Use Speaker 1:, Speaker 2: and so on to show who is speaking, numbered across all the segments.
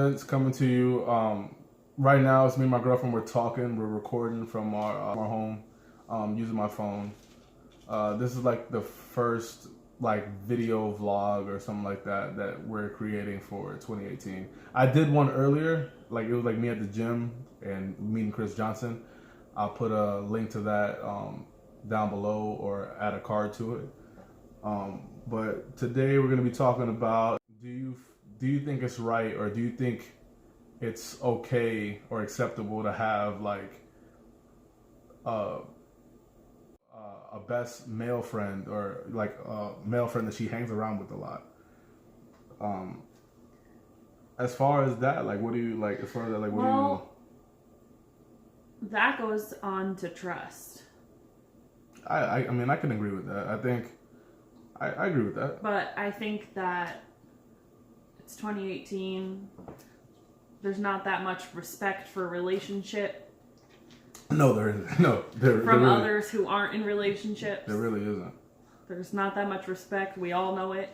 Speaker 1: Vince coming to you. Right now, it's me and my girlfriend. We're talking. We're recording from our home, using my phone. This is like the first like video vlog or something like that that we're creating for 2018. I did one earlier, like it was like me at the gym and meeting Chris Johnson. I'll put a link to that down below or add a card to it. But today we're going to be talking about do you think it's right, or do you think it's okay or acceptable to have like a best male friend, or like a male friend that she hangs around with a lot? As far as that, like, what do you like? As far as that, like, what
Speaker 2: well, that goes on to trust.
Speaker 1: I mean, I can agree with that. I think I agree with that.
Speaker 2: But I think that it's 2018. There's not that much respect for a relationship.
Speaker 1: No, there isn't. No, there
Speaker 2: from
Speaker 1: really,
Speaker 2: others who aren't in relationships.
Speaker 1: There really isn't.
Speaker 2: There's not that much respect. We all know it.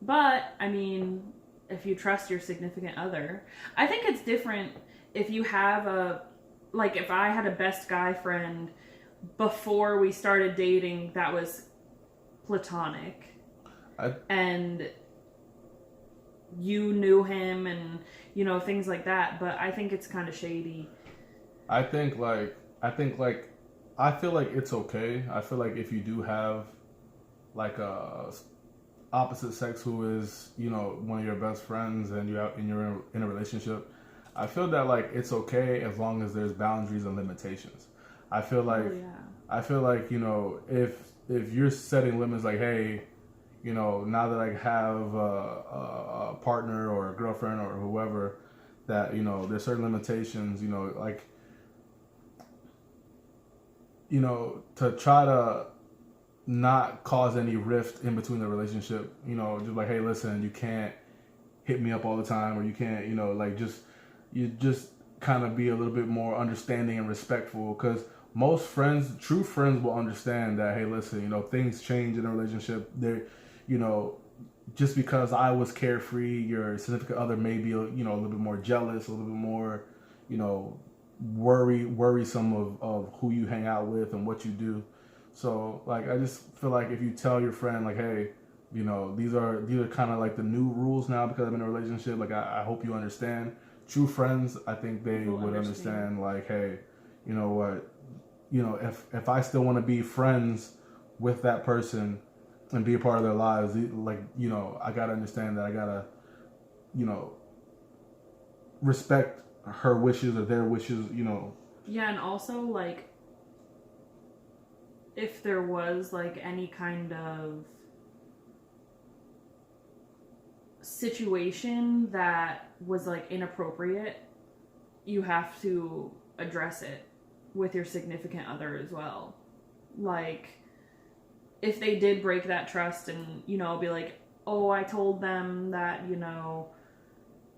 Speaker 2: But, I mean, if you trust your significant other, I think it's different if you have like if I had a best guy friend before we started dating that was platonic. And you knew him and, you know, things like that. But I think it's kind of shady.
Speaker 1: I feel like it's okay. I feel like if you do have like a opposite sex who is, you know, one of your best friends and you're in a relationship, I feel that like it's okay as long as there's boundaries and limitations. I feel like, you know, if you're setting limits like, hey, you know, now that I have a partner or a girlfriend or whoever, that, you know, there's certain limitations, you know, like, you know, to try to not cause any rift in between the relationship, you know, just like, hey, listen, you can't hit me up all the time, or you can't, you know, like you just kind of be a little bit more understanding and respectful, because most friends, true friends, will understand that, hey, listen, you know, things change in a relationship. There, you know, just because I was carefree, your significant other may be, you know, a little bit more jealous, a little bit more, you know, worrisome of who you hang out with and what you do. So, like, I just feel like if you tell your friend, like, hey, you know, these are kind of like the new rules now because I'm in a relationship. Like, I hope you understand. True friends, I think they would understand. Like, hey, you know what, you know, if I still want to be friends with that person and be a part of their lives, like, you know, I gotta understand that I gotta, you know, respect her wishes or their wishes, you know.
Speaker 2: Yeah, and also, like, if there was like any kind of situation that was like inappropriate, you have to address it with your significant other as well. Like, if they did break that trust and, you know, be like, oh, I told them that, you know,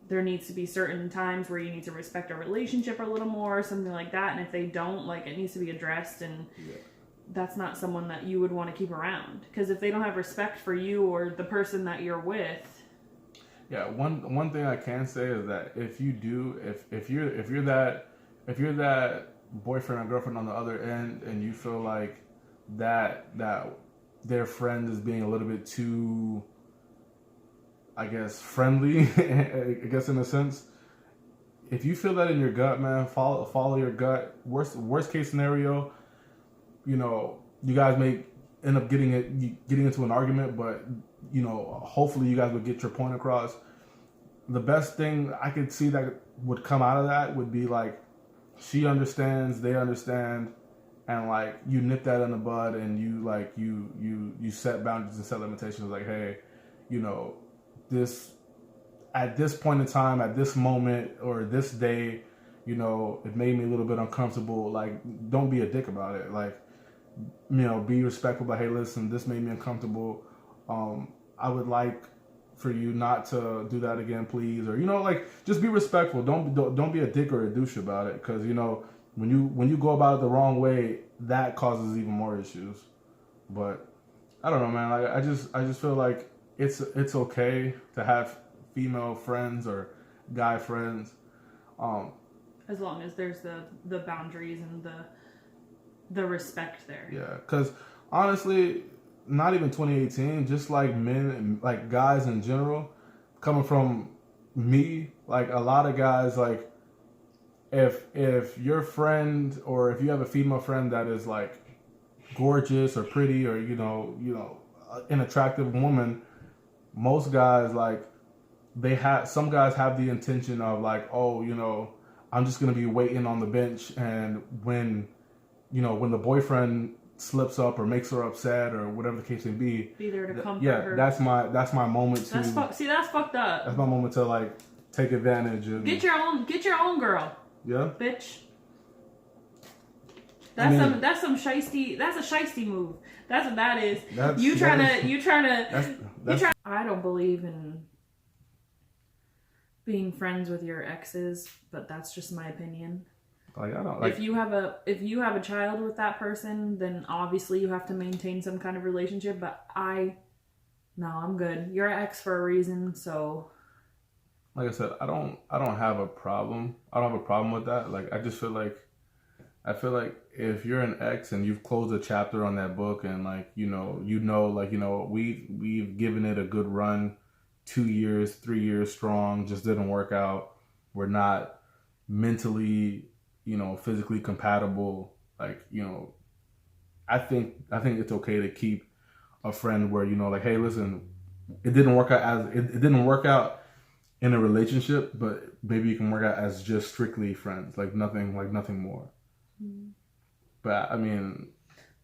Speaker 2: there needs to be certain times where you need to respect a relationship a little more, or something like that. And if they don't, like, it needs to be addressed, and that's not someone that you would want to keep around. Because if they don't have respect for you or the person that you're with.
Speaker 1: Yeah, one thing I can say is that if you're that boyfriend or girlfriend on the other end, and you feel like that their friend is being a little bit too, I guess, friendly, I guess, in a sense, if you feel that in your gut, man, follow your gut. Worst case scenario, you know, you guys may end up getting into an argument, but, you know, hopefully you guys would get your point across. The best thing I could see that would come out of that would be like, she understands, they understand, and like you nip that in the bud, and you like you set boundaries and set limitations. Like, hey, you know, this at this point in time, at this moment, or this day, you know, it made me a little bit uncomfortable. Like, don't be a dick about it. Like, you know, be respectful. But hey, listen, this made me uncomfortable. I would like for you not to do that again, please. Or, you know, like, just be respectful. Don't be a dick or a douche about it, because, you know, when you go about it the wrong way, that causes even more issues. But I don't know, man. Like, I just feel like it's okay to have female friends or guy friends.
Speaker 2: As long as there's the boundaries and the respect there.
Speaker 1: Yeah, because honestly, not even 2018, just like men, like guys in general, coming from me, like a lot of guys, like if your friend or if you have a female friend that is like gorgeous or pretty or an attractive woman, most guys like some guys have the intention of like, oh, I'm just gonna be waiting on the bench, and when the boyfriend slips up or makes her upset or whatever the case may be
Speaker 2: there to comfort her.
Speaker 1: That's my moment to
Speaker 2: that's fucked up.
Speaker 1: That's my moment to like take advantage and
Speaker 2: get your own girl.
Speaker 1: Yeah,
Speaker 2: bitch. That's some shiesty. That's a shiesty move. That's what that is. I don't believe in being friends with your exes, but that's just my opinion.
Speaker 1: Like, I don't like.
Speaker 2: If you have a child with that person, then obviously you have to maintain some kind of relationship. But I'm good. You're an ex for a reason, so.
Speaker 1: Like I said, I don't have a problem. I don't have a problem with that. Like, I just feel like if you're an ex and you've closed a chapter on that book, and like we've given it a good run, 2 years, 3 years strong, just didn't work out. We're not mentally, physically compatible. Like, I think it's okay to keep a friend where like, hey, listen, it didn't work out it didn't work out in a relationship, but maybe you can work out as just strictly friends, like nothing more. Mm-hmm. But I mean,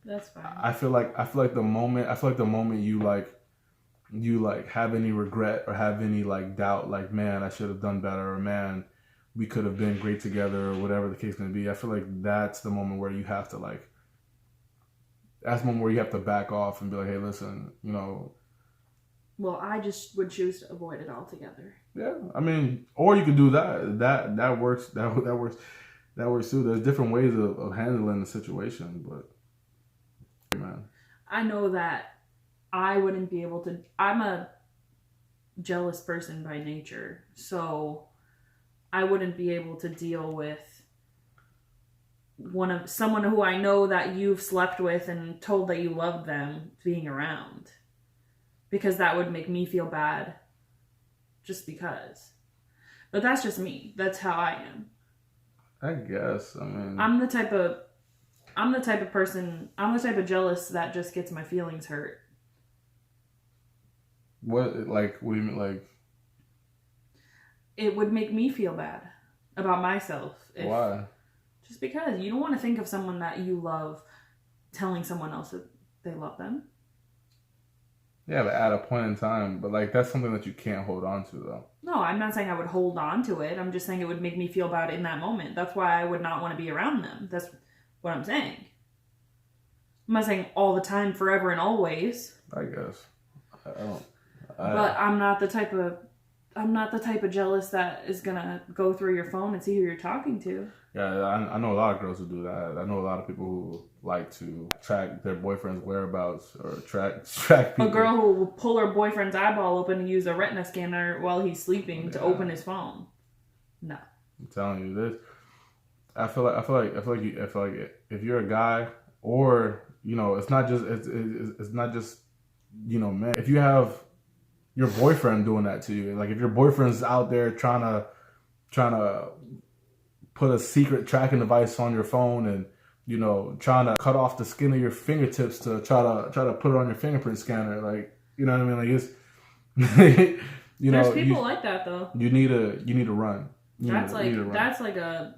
Speaker 2: that's fine.
Speaker 1: I feel like the moment you have any regret or have any like doubt, like, man, I should have done better, or man, we could have been great together, or whatever the case may be. I feel like that's the moment where you have to back off and be like, hey, listen,
Speaker 2: Well, I just would choose to avoid it altogether.
Speaker 1: Yeah, I mean, or you could do that. That works. That works. That works too. There's different ways of handling the situation, but man,
Speaker 2: I know that I wouldn't be able to. I'm a jealous person by nature, so I wouldn't be able to deal with someone who I know that you've slept with and told that you loved them being around. Because that would make me feel bad. Just because. But that's just me. That's how I am.
Speaker 1: I guess. I mean,
Speaker 2: I'm the type of person, I'm the type of jealous that just gets my feelings hurt.
Speaker 1: What do you mean, like?
Speaker 2: It would make me feel bad about myself.
Speaker 1: Why?
Speaker 2: Just because you don't want to think of someone that you love telling someone else that they love them.
Speaker 1: Yeah, but at a point in time, but like that's something that you can't hold on to, though.
Speaker 2: No, I'm not saying I would hold on to it. I'm just saying it would make me feel bad in that moment. That's why I would not want to be around them. That's what I'm saying. I'm not saying all the time, forever and always.
Speaker 1: I guess.
Speaker 2: But I'm not the type of jealous that is gonna go through your phone and see who you're talking to.
Speaker 1: Yeah, I know a lot of girls who do that. I know a lot of people who like to track their boyfriend's whereabouts or track people.
Speaker 2: A girl who will pull her boyfriend's eyeball open and use a retina scanner while he's sleeping to open his phone. No. I'm
Speaker 1: telling you this. I feel like if you're a guy, or it's not just man. If you have your boyfriend doing that to you, like if your boyfriend's out there trying to put a secret tracking device on your phone and trying to cut off the skin of your fingertips to try to put it on your fingerprint scanner, like, you know what I mean? Like, it's
Speaker 2: there's people like that though.
Speaker 1: You need to run.
Speaker 2: That's like a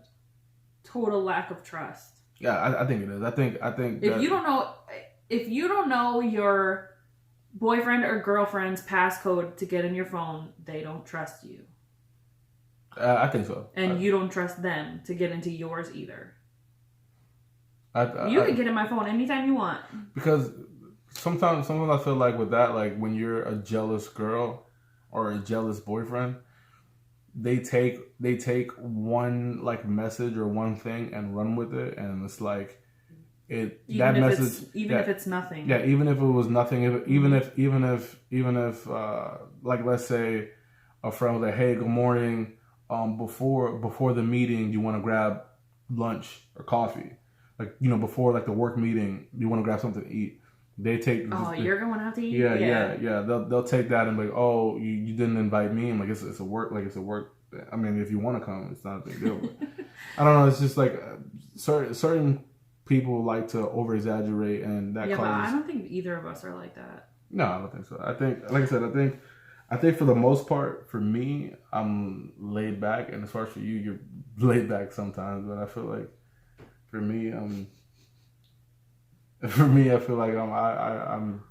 Speaker 2: total lack of trust.
Speaker 1: Yeah, I think it is. I think
Speaker 2: if you don't know your boyfriend or girlfriend's passcode to get in your phone, they don't trust you.
Speaker 1: I think so.
Speaker 2: And you don't trust them to get into yours either. You can get in my phone anytime you want. Because
Speaker 1: sometimes I feel like with that, like when you're a jealous girl or a jealous boyfriend, they take one like message or one thing and run with it, and it's like if it's nothing. Yeah, even if it was nothing. Even if like, let's say a friend was like, hey, good morning. before the meeting you want to grab lunch or coffee, like before like the work meeting you want to grab something to eat. They take
Speaker 2: you're going out to eat.
Speaker 1: Yeah. They'll take that and be like, oh, you didn't invite me. I'm like, it's a work, like it's a work. I mean, if you want to come, it's not a big deal. But I don't know. It's just like certain people like to over exaggerate, and that causes.
Speaker 2: But I don't think either of us are like that.
Speaker 1: No, I don't think so. I think, like I said, I think for the most part, for me, I'm laid back, and as far as for you, you're laid back sometimes. But I feel like for me, I feel like I'm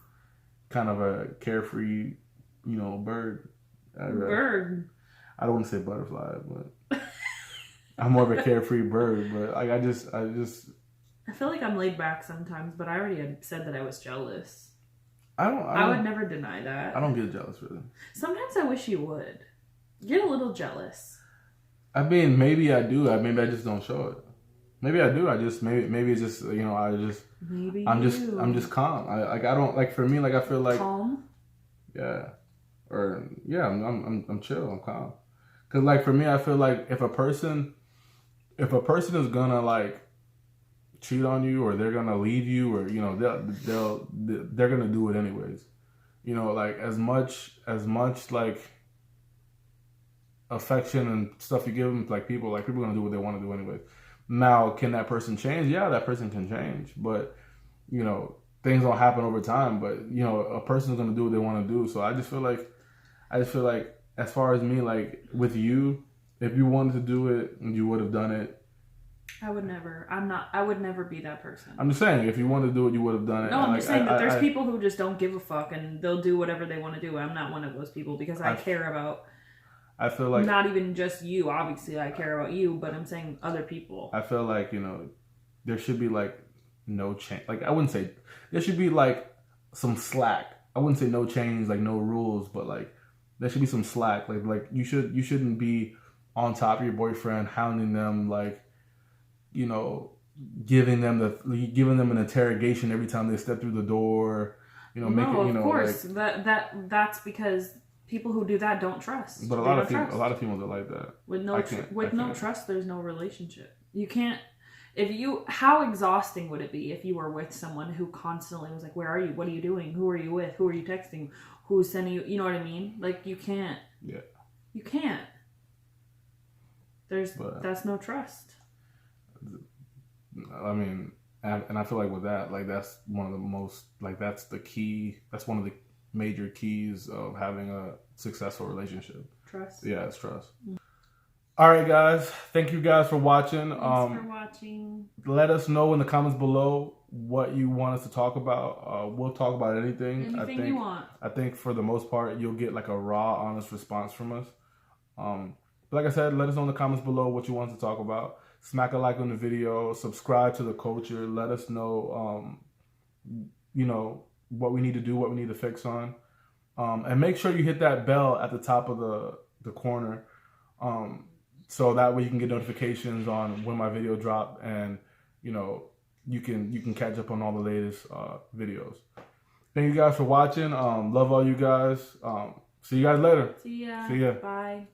Speaker 1: kind of a carefree, bird.
Speaker 2: Bird.
Speaker 1: I don't want to say butterfly, but I'm more of a carefree bird. But like I
Speaker 2: feel like I'm laid back sometimes, but I already had said that I was jealous.
Speaker 1: I
Speaker 2: would never deny that.
Speaker 1: I don't get jealous really.
Speaker 2: Sometimes I wish you would. Get a little jealous.
Speaker 1: I mean, maybe I do. Maybe I just don't show it. Maybe I do. I just maybe it's just I'm just calm. I don't like, for me, like I feel like
Speaker 2: calm.
Speaker 1: Yeah, I'm chill. I'm calm. Cause like for me, I feel like if a person is gonna like cheat on you, or they're gonna leave you, or they're gonna do it anyways. Like as much like affection and stuff you give them, like people are gonna do what they want to do anyways. Now, can that person change? Yeah, that person can change, but things don't happen over time. But a person's gonna do what they want to do. So I just feel like as far as me, like with you, if you wanted to do it, you would have done it.
Speaker 2: I would never. I would never be that person.
Speaker 1: I'm just saying, if you wanted to do it, you would have done it.
Speaker 2: No, I'm just saying that there's people who just don't give a fuck and they'll do whatever they want to do. I'm not one of those people because I care about.
Speaker 1: I feel like
Speaker 2: not even just you. Obviously, I care about you, but I'm saying other people.
Speaker 1: I feel like there should be like no change. Like I wouldn't say there should be like some slack. I wouldn't say no change, like no rules, but like there should be some slack. Like you shouldn't be on top of your boyfriend, hounding them, like giving them an interrogation every time they step through the door.
Speaker 2: Of course, like, that's because people who do that don't trust.
Speaker 1: But a lot of people are like that.
Speaker 2: With no trust, there's no relationship. You can't. How exhausting would it be if you were with someone who constantly was like, "Where are you? What are you doing? Who are you with? Who are you texting? Who's sending you?" You know what I mean? Like you can't.
Speaker 1: Yeah.
Speaker 2: You can't. That's no trust.
Speaker 1: I mean, and I feel like with that, like that's one of the most, like that's the key. That's one of the major keys of having a successful relationship.
Speaker 2: Trust.
Speaker 1: Yeah, it's trust. Mm-hmm. All right, guys. Thank you guys for watching.
Speaker 2: Thanks for watching.
Speaker 1: Let us know in the comments below what you want us to talk about. We'll talk about anything.
Speaker 2: You want.
Speaker 1: I think for the most part, you'll get like a raw, honest response from us. But like I said, let us know in the comments below what you want us to talk about. Smack a like on the video. Subscribe to the culture. Let us know, what we need to do, what we need to fix on. And make sure you hit that bell at the top of the corner. So that way you can get notifications on when my video drop, and you can catch up on all the latest videos. Thank you guys for watching. Love all you guys. See you guys later.
Speaker 2: See ya. Bye.